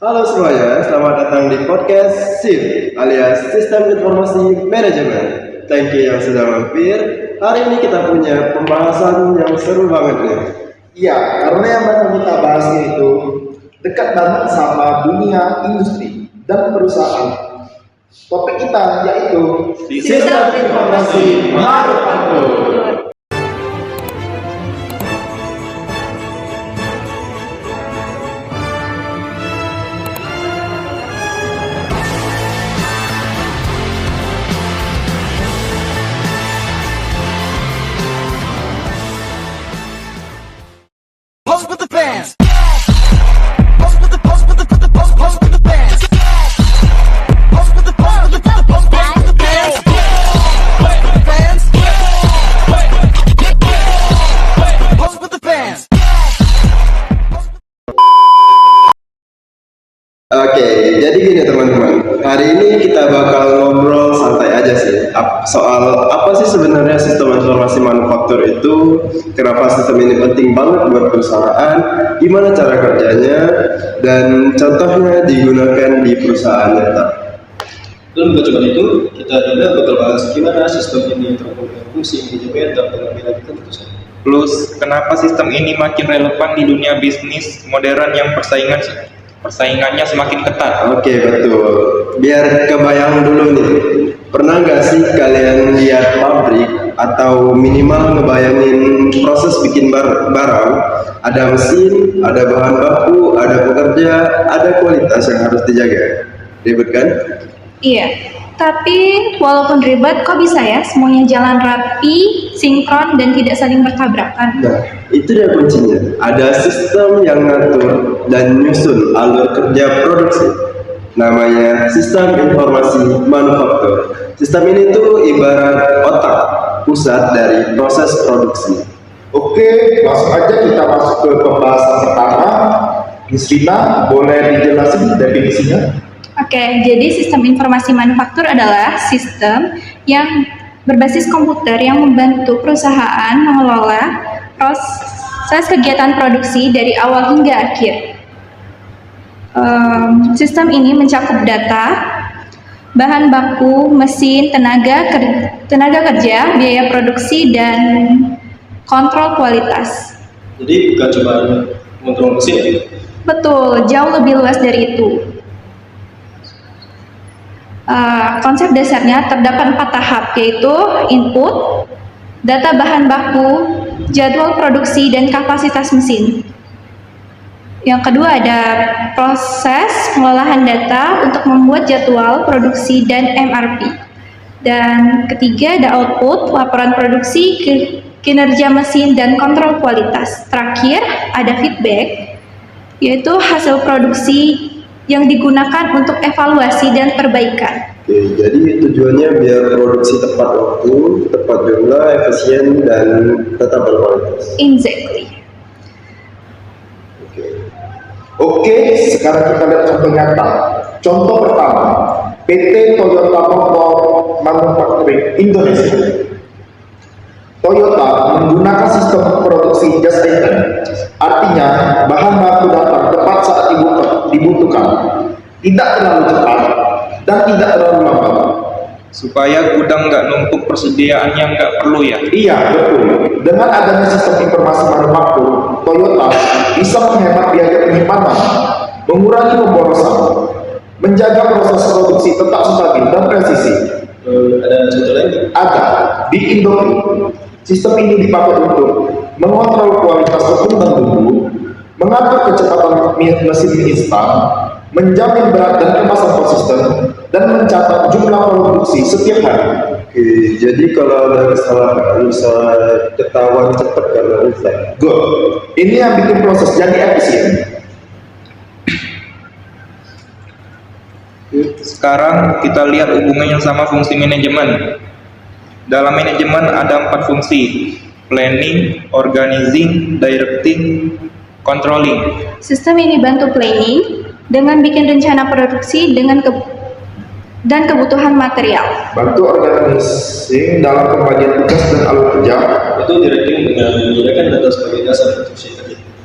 Halo semuanya, selamat datang di podcast SIM alias Sistem Informasi Manajemen. Thank you yang sudah mampir. Hari ini kita punya pembahasan yang seru banget nih. Iya, karena yang bakal kita bahas itu dekat banget sama dunia industri dan perusahaan. Topik kita yaitu Sistem Informasi Manufaktur. Pose with the fans. Pose with the pose with the pose with the pose pose with the fans. Pose with the pose with the pose pose pose with the fans. Pose with the fans. Pose with the fans. Oke, jadi gini teman-teman. Hari ini kita bakal ngobrol santai aja sih soal apa sih sebenarnya sistem informasi manufaktur itu, kenapa sistem ini penting banget buat perusahaan, gimana cara kerjanya, dan contohnya digunakan di perusahaan nyata. Dan bukan cuma itu, kita juga bakal bahas gimana sistem ini terhubung fungsi manajemen dan pengambilan keputusan. Plus, kenapa sistem ini makin relevan di dunia bisnis modern yang persaingannya semakin ketat? Oke, betul. Biar kebayang dulu nih. Pernah nggak sih kalian lihat pabrik atau minimal ngebayangin proses bikin barang? Ada mesin, ada bahan baku, ada pekerja, ada kualitas yang harus dijaga. Ribet kan? Iya, tapi walaupun ribet, kok bisa ya semuanya jalan rapi, sinkron, dan tidak saling bertabrakan? Nah, itu dia kuncinya. Ada sistem yang ngatur dan nyusun alur kerja produksi. Namanya sistem informasi manufaktur. Sistem ini tuh ibarat otak pusat dari proses produksi. Oke, langsung aja kita masuk ke pembahasan pertama. Miss Rina, boleh dijelasin definisinya? Oke, jadi sistem informasi manufaktur adalah sistem yang berbasis komputer yang membantu perusahaan mengelola proses kegiatan produksi dari awal hingga akhir. Sistem ini mencakup data, bahan baku, mesin, tenaga kerja, biaya produksi, dan kontrol kualitas. Jadi bukan cuma mengontrol mesin ya? Betul, jauh lebih luas dari itu. Konsep dasarnya terdapat 4 tahap, yaitu input, data bahan baku, jadwal produksi, dan kapasitas mesin. Yang kedua ada proses pengolahan data untuk membuat jadwal produksi dan MRP. Dan ketiga ada output, laporan produksi, kinerja mesin, dan kontrol kualitas. Terakhir ada feedback, yaitu hasil produksi yang digunakan untuk evaluasi dan perbaikan. Oke, jadi tujuannya biar produksi tepat waktu, tepat jumlah, efisien, dan tetap berkualitas. Exactly. Oke, sekarang kita lihat contoh nyata. Contoh pertama, PT Toyota Motor Manufacturing Indonesia. Toyota menggunakan sistem produksi just in time. Artinya, bahan baku datang tepat saat dibutuhkan, tidak terlalu cepat dan tidak terlalu lambat. Supaya gudang nggak numpuk persediaan yang nggak perlu ya? Iya, betul. Dengan adanya sistem informasi manufaktur, Toyota bisa menghemat biaya penyimpanan, mengurangi pemborosan, menjaga proses produksi tetap stabil dan presisi. Ada contoh lain? Ada di Indomie. Sistem ini dipakai untuk mengontrol kualitas tepung dan bumbu, mengatur kecepatan mesin instan, menjamin berat dan kemasan konsisten, dan mencatat jumlah produksi setiap hari. Oke, jadi kalau ada kesalahan bisa ketahuan cepat karena rusak. Good. Ini yang bikin proses jadi efisien. Sekarang kita lihat hubungannya sama fungsi manajemen. Dalam manajemen ada 4 fungsi: planning, organizing, directing, controlling. Sistem ini bantu planning dengan bikin rencana produksi dan kebutuhan material. Bantu organisasi dalam pembagian tugas dan alur kerja. Itu directing dengan menggunakan data sebagai dasar untuk kerja.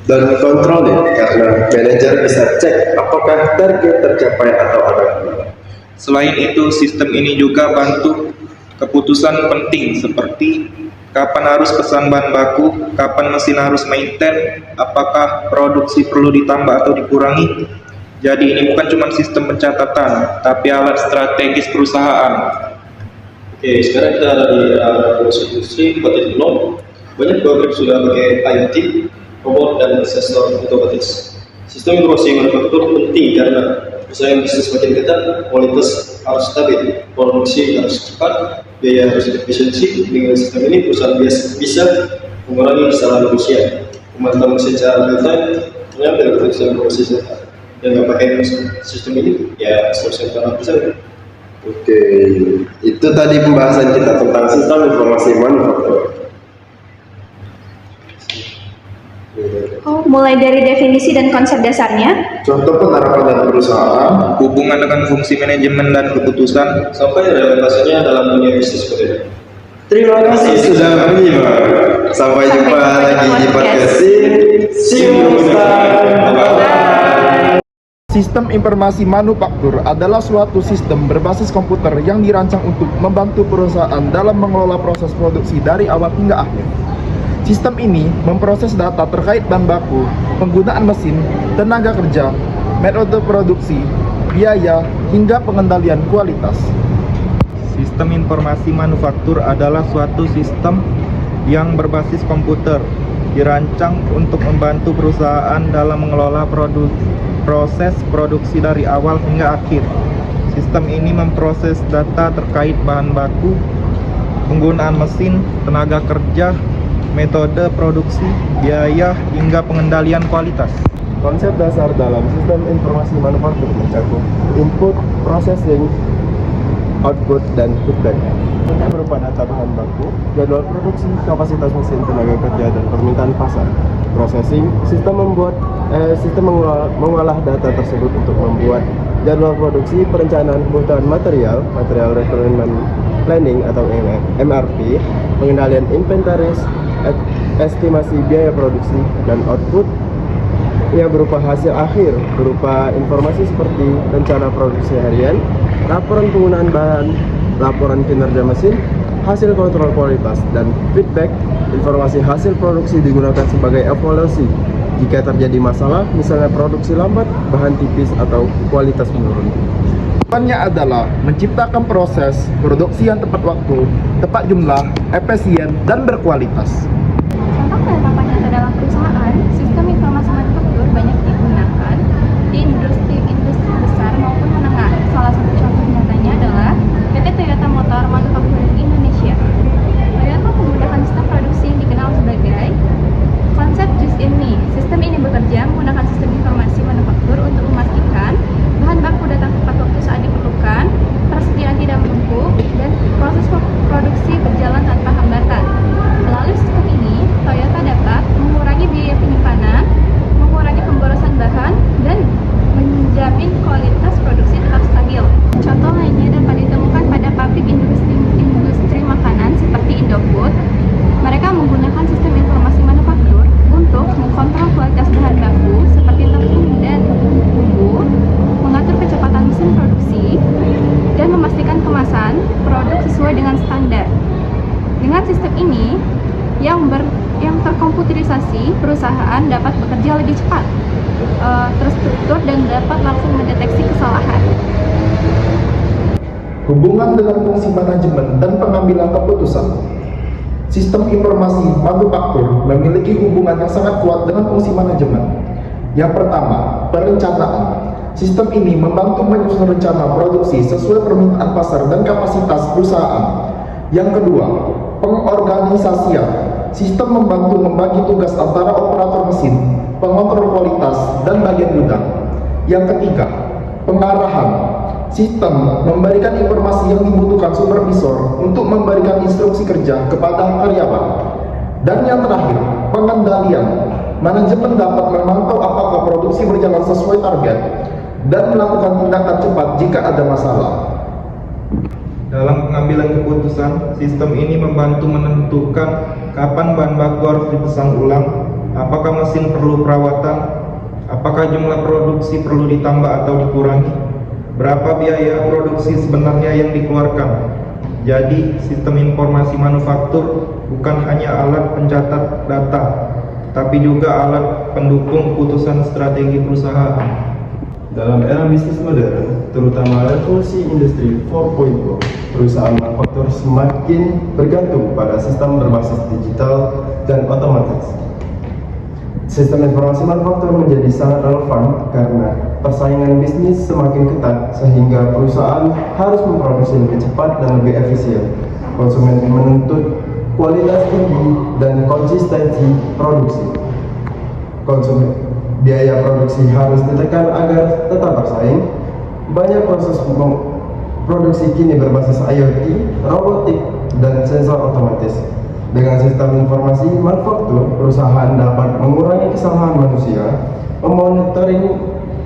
dan kontrol ya, karena manajer bisa cek apakah target tercapai atau ada kendala. Selain itu, sistem ini juga bantu keputusan penting seperti kapan harus pesan bahan baku, kapan mesin harus maintain, apakah produksi perlu ditambah atau dikurangi. Jadi ini bukan cuma sistem pencatatan, tapi alat strategis perusahaan. Oke, sekarang kita ada di industri 4.0. Banyak pabrik sudah pakai IoT, robot, dan sensor otomatis. Sistem informasi manufaktur penting karena persaingan bisnis makin ketat, kualitas harus stabil, produksi harus cepat, biaya harus efisiensi. Dengan sistem ini, perusahaan bisa mengurangi kesalahan manusia, memantau secara real time, mengambil keputusan informasi serta. Dan nggak pakai sistem ini, ya 100% bisa. Oke, itu tadi pembahasan kita tentang sistem informasi manufaktur. Oh, mulai dari definisi dan konsep dasarnya, Contoh penerapan dan perusahaan, Hubungan dengan fungsi manajemen dan keputusan, Sampai relevansinya dalam dunia bisnis modern. Terima kasih sudah menyimak. Sampai jumpa lagi di podcast ini. See you next time. Bye-bye. Sistem informasi manufaktur adalah suatu sistem berbasis komputer yang dirancang untuk membantu perusahaan dalam mengelola proses produksi dari awal hingga akhir. Sistem ini memproses data terkait bahan baku, penggunaan mesin, tenaga kerja, metode produksi, biaya, hingga pengendalian kualitas. sistem informasi manufaktur adalah suatu sistem yang berbasis komputer, dirancang untuk membantu perusahaan dalam mengelola proses produksi dari awal hingga akhir. Sistem ini memproses data terkait bahan baku, penggunaan mesin, tenaga kerja, metode produksi, biaya, hingga pengendalian kualitas. Konsep dasar dalam sistem informasi manufaktur mencakup input, processing, output, dan feedback. Berupa data bahan baku, jadwal produksi, kapasitas mesin, tenaga kerja, dan permintaan pasar. Processing, sistem mengolah data tersebut untuk membuat jadwal produksi, perencanaan kebutuhan material requirement planning atau MRP, pengendalian inventaris, estimasi biaya produksi, dan output yang berupa hasil akhir, berupa informasi seperti rencana produksi harian, laporan penggunaan bahan, laporan kinerja mesin, hasil kontrol kualitas, dan feedback. Informasi hasil produksi digunakan sebagai evaluasi jika terjadi masalah, misalnya produksi lambat, bahan tipis, atau kualitas menurun. Tujuannya adalah menciptakan proses produksi yang tepat waktu, tepat jumlah, efisien, dan berkualitas. contoh penerapan nyata dalam perusahaan, sistem informasi manufaktur banyak digunakan di industri besar maupun menengah. Salah satu contoh nyatanya adalah PT Toyota Motor Manufacturing Indonesia. Toyota menggunakan sistem produksi yang dikenal sebagai konsep just in me. Sistem ini bekerja menggunakan sistem informasi manufaktur untuk memastikan bahan baku datang tepat waktu saat diperlukan, persediaan tidak menumpuk, dan proses produksi berjalan tanpa hambatan. Melalui sistem ini, Toyota dapat mengurangi biaya penyimpanan, mengurangi pemborosan bahan, dan menjamin kualitas produksi tetap stabil. Contoh lainnya dapat ditemukan pada pabrik industri makanan seperti Indofood. Mereka menggunakan sistem informasi manufaktur untuk mengkontrol kualitas bahan baku seperti tepung dan bumbu, mengatur kecepatan mesin produksi, dan memastikan kemasan produk sesuai dengan standar. Dengan sistem ini yang terkomputerisasi, perusahaan dapat bekerja lebih cepat, terstruktur, dan dapat langsung mendeteksi kesalahan. Hubungan dengan fungsi manajemen dan pengambilan keputusan. Sistem informasi manufaktur memiliki hubungan yang sangat kuat dengan fungsi manajemen. Yang pertama, perencanaan. Sistem ini membantu menyusun rencana produksi sesuai permintaan pasar dan kapasitas perusahaan. Yang kedua, pengorganisasian. Sistem membantu membagi tugas antara operator mesin, pengontrol kualitas, dan bagian gudang. Yang ketiga, pengarahan. Sistem memberikan informasi yang dibutuhkan supervisor untuk memberikan instruksi kerja kepada karyawan. Dan yang terakhir, pengendalian. Manajemen dapat memantau apakah produksi berjalan sesuai target dan melakukan tindakan cepat jika ada masalah. Dalam pengambilan keputusan, sistem ini membantu menentukan kapan bahan baku harus dipesan ulang, Apakah mesin perlu perawatan? Apakah jumlah produksi perlu ditambah atau dikurangi? Berapa biaya produksi sebenarnya yang dikeluarkan? Jadi, sistem informasi manufaktur bukan hanya alat pencatat data, tapi juga alat pendukung keputusan strategi perusahaan. Dalam era bisnis modern, terutama revolusi industri 4.0, perusahaan manufaktur semakin bergantung pada sistem berbasis digital dan otomatis. Sistem informasi manufaktur menjadi sangat relevan karena persaingan bisnis semakin ketat sehingga perusahaan harus memproduksi lebih cepat dan lebih efisien. Konsumen menuntut kualitas tinggi dan konsistensi produksi. Biaya produksi harus ditekan agar tetap bersaing. Banyak proses produksi kini berbasis IoT, robotik, dan sensor otomatis. Dengan sistem informasi manufaktur, perusahaan dapat mengurangi kesalahan manusia, memonitoring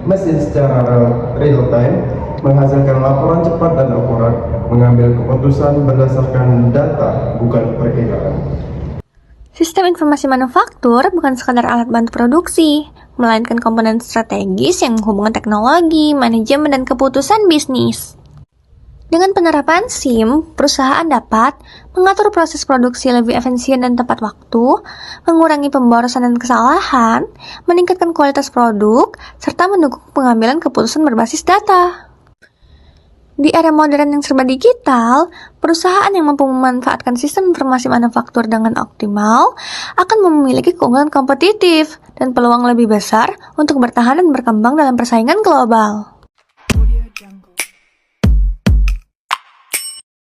mesin secara real time, menghasilkan laporan cepat dan akurat, mengambil keputusan berdasarkan data, bukan perkiraan. Sistem informasi manufaktur bukan sekadar alat bantu produksi, melainkan komponen strategis yang menghubungkan teknologi, manajemen, dan keputusan bisnis. Dengan penerapan SIM, perusahaan dapat mengatur proses produksi lebih efisien dan tepat waktu, mengurangi pemborosan dan kesalahan, meningkatkan kualitas produk, serta mendukung pengambilan keputusan berbasis data. Di era modern yang serba digital, perusahaan yang mampu memanfaatkan sistem informasi manufaktur dengan optimal akan memiliki keunggulan kompetitif dan peluang lebih besar untuk bertahan dan berkembang dalam persaingan global.